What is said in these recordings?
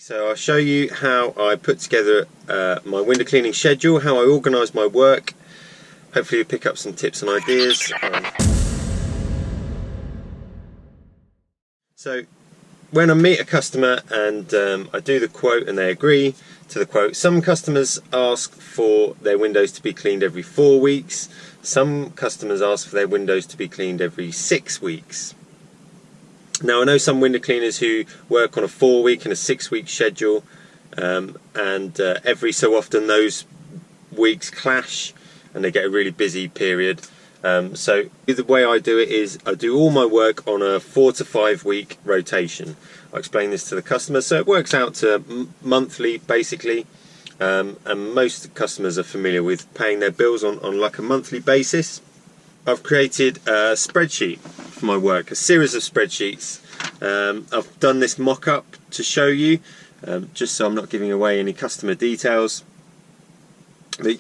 So I'll show you how I put together my window cleaning schedule, how I organise my work. Hopefully you'll pick up some tips and ideas. So when I meet a customer and I do the quote and they agree to the quote, some customers ask for their windows to be cleaned every 4 weeks. Some customers ask for their windows to be cleaned every 6 weeks. Now I know some window cleaners who work on a 4-week and a 6-week schedule, and every so often those weeks clash and they get a really busy period. So the way I do it is I do all my work on a 4 to 5 week rotation. I explain this to the customer, so it works out to monthly basically, and most customers are familiar with paying their bills on like a monthly basis. I've created a spreadsheet for my work, a series of spreadsheets. I've done this mock-up to show you, just so I'm not giving away any customer details.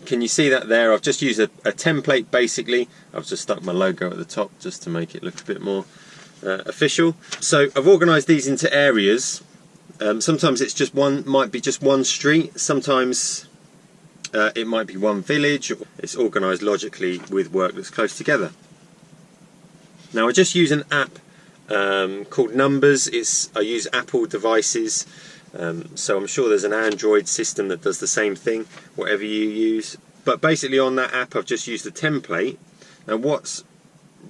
Can you see that there? I've just used a template basically. I've just stuck my logo at the top just to make it look a bit more official. So I've organised these into areas. Sometimes it's just might be just one street. Sometimes it might be one village. It's organised logically with work that's close together. Now I just use an app called Numbers. I use Apple devices, so I'm sure there's an Android system that does the same thing, whatever you use. But basically on that app I've just used a template. Now what's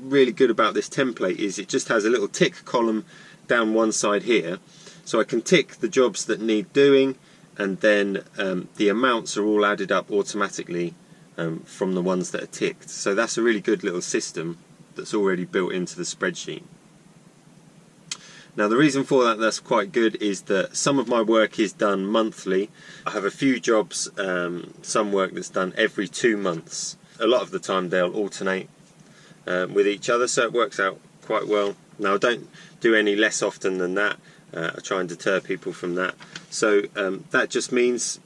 really good about this template is it just has a little tick column down one side here, so I can tick the jobs that need doing, and then the amounts are all added up automatically from the ones that are ticked. So that's a really good little system that's already built into the spreadsheet. Now the reason for that's quite good is that some of my work is done monthly. I have a few jobs, some work that's done every 2 months. A lot of the time they'll alternate with each other, so it works out quite well. Now I don't do any less often than that. I try and deter people from that. So that just means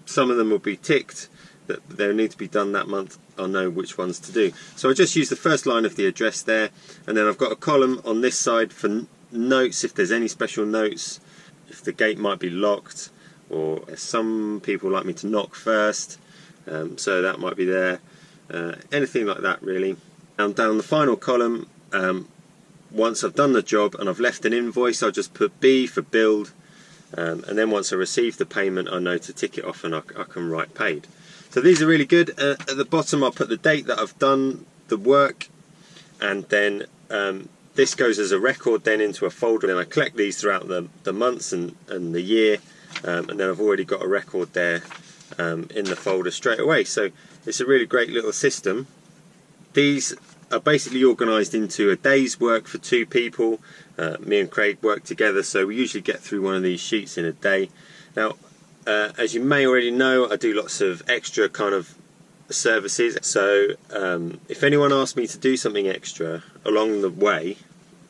some of them will be ticked, that they'll need to be done that month. I'll know which ones to do. So I just use the first line of the address there, and then I've got a column on this side for notes, if there's any special notes, if the gate might be locked, or some people like me to knock first, so that might be there. Anything like that really. And down the final column, once I've done the job and I've left an invoice, I'll just put B for billed, and then once I receive the payment I know to tick it off and I can write paid. So these are really good. At the bottom I'll put the date that I've done the work, and then this goes as a record then into a folder, and I collect these throughout the months and the year, and then I've already got a record there in the folder straight away. So it's a really great little system. These are basically organised into a day's work for 2 people. Me and Craig work together, so we usually get through one of these sheets in a day. Now as you may already know, I do lots of extra kind of services, so if anyone asks me to do something extra along the way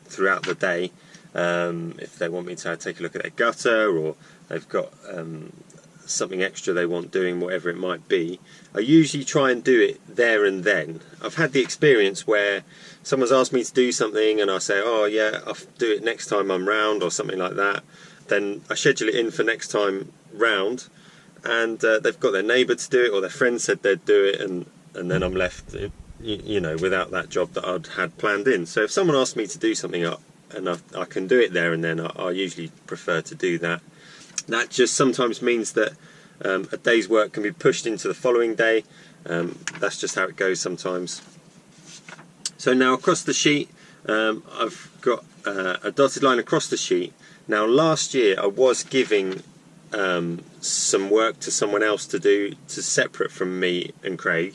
throughout the day, if they want me to take a look at their gutter, or they've got something extra they want doing, whatever it might be, I usually try and do it there and then. I've had the experience where someone's asked me to do something and I say, oh yeah, I'll do it next time I'm round, or something like that. Then I schedule it in for next time round, and they've got their neighbour to do it, or their friend said they'd do it, and then I'm left, you know, without that job that I'd had planned in. So if someone asks me to do something up and I can do it there and then, I usually prefer to do that. That just sometimes means that a day's work can be pushed into the following day. That's just how it goes sometimes. So now across the sheet, I've got a dotted line across the sheet. Now last year I was giving some work to someone else to do, separate from me and Craig.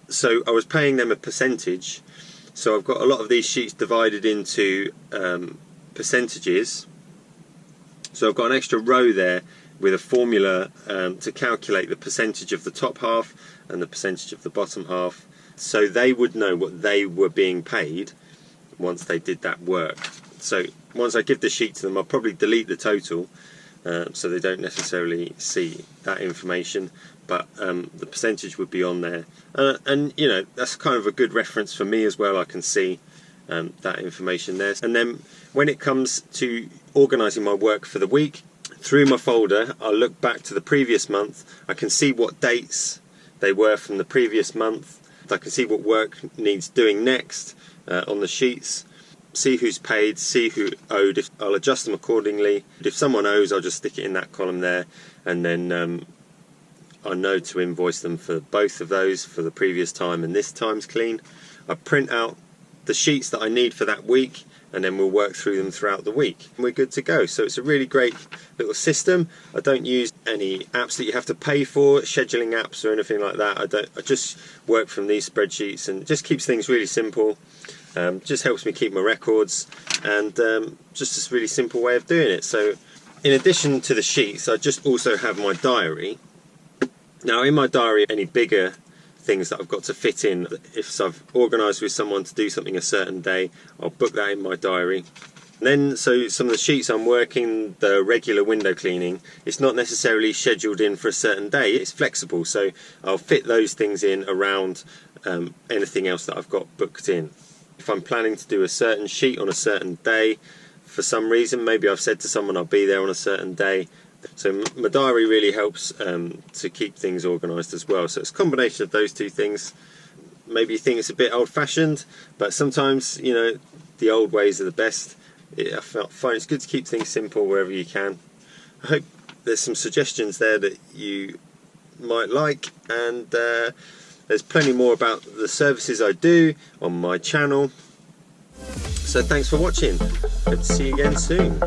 So I was paying them a percentage. So I've got a lot of these sheets divided into percentages. So I've got an extra row there with a formula to calculate the percentage of the top half and the percentage of the bottom half, so they would know what they were being paid once they did that work. So once I give the sheet to them, I'll probably delete the total, so they don't necessarily see that information, but the percentage would be on there, and you know, that's kind of a good reference for me as well. I can see that information there. And then when it comes to organising my work for the week, through my folder I'll look back to the previous month. I can see what dates they were from the previous month. I can see what work needs doing next on the sheets, see who's paid, see who owed. I'll adjust them accordingly. If someone owes, I'll just stick it in that column there, and then I know to invoice them for both of those, for the previous time and this time's clean. I print out the sheets that I need for that week, and then we'll work through them throughout the week and we're good to go. So it's a really great little system. I don't use any apps that you have to pay for, scheduling apps or anything like that. I just work from these spreadsheets, and it just keeps things really simple. Just helps me keep my records, and just a really simple way of doing it. So in addition to the sheets, I just also have my diary. Now in my diary, any bigger things that I've got to fit in, if I've organised with someone to do something a certain day, I'll book that in my diary. And then, so some of the sheets I'm working, the regular window cleaning, it's not necessarily scheduled in for a certain day, it's flexible, so I'll fit those things in around anything else that I've got booked in. If I'm planning to do a certain sheet on a certain day, for some reason, maybe I've said to someone I'll be there on a certain day, so my diary really helps to keep things organised as well. So it's a combination of those two things. Maybe you think it's a bit old-fashioned, but sometimes, you know, the old ways are the best. I find it's good to keep things simple wherever you can. I hope there's some suggestions there that you might like, and there's plenty more about the services I do on my channel. So thanks for watching. Hope to see you again soon.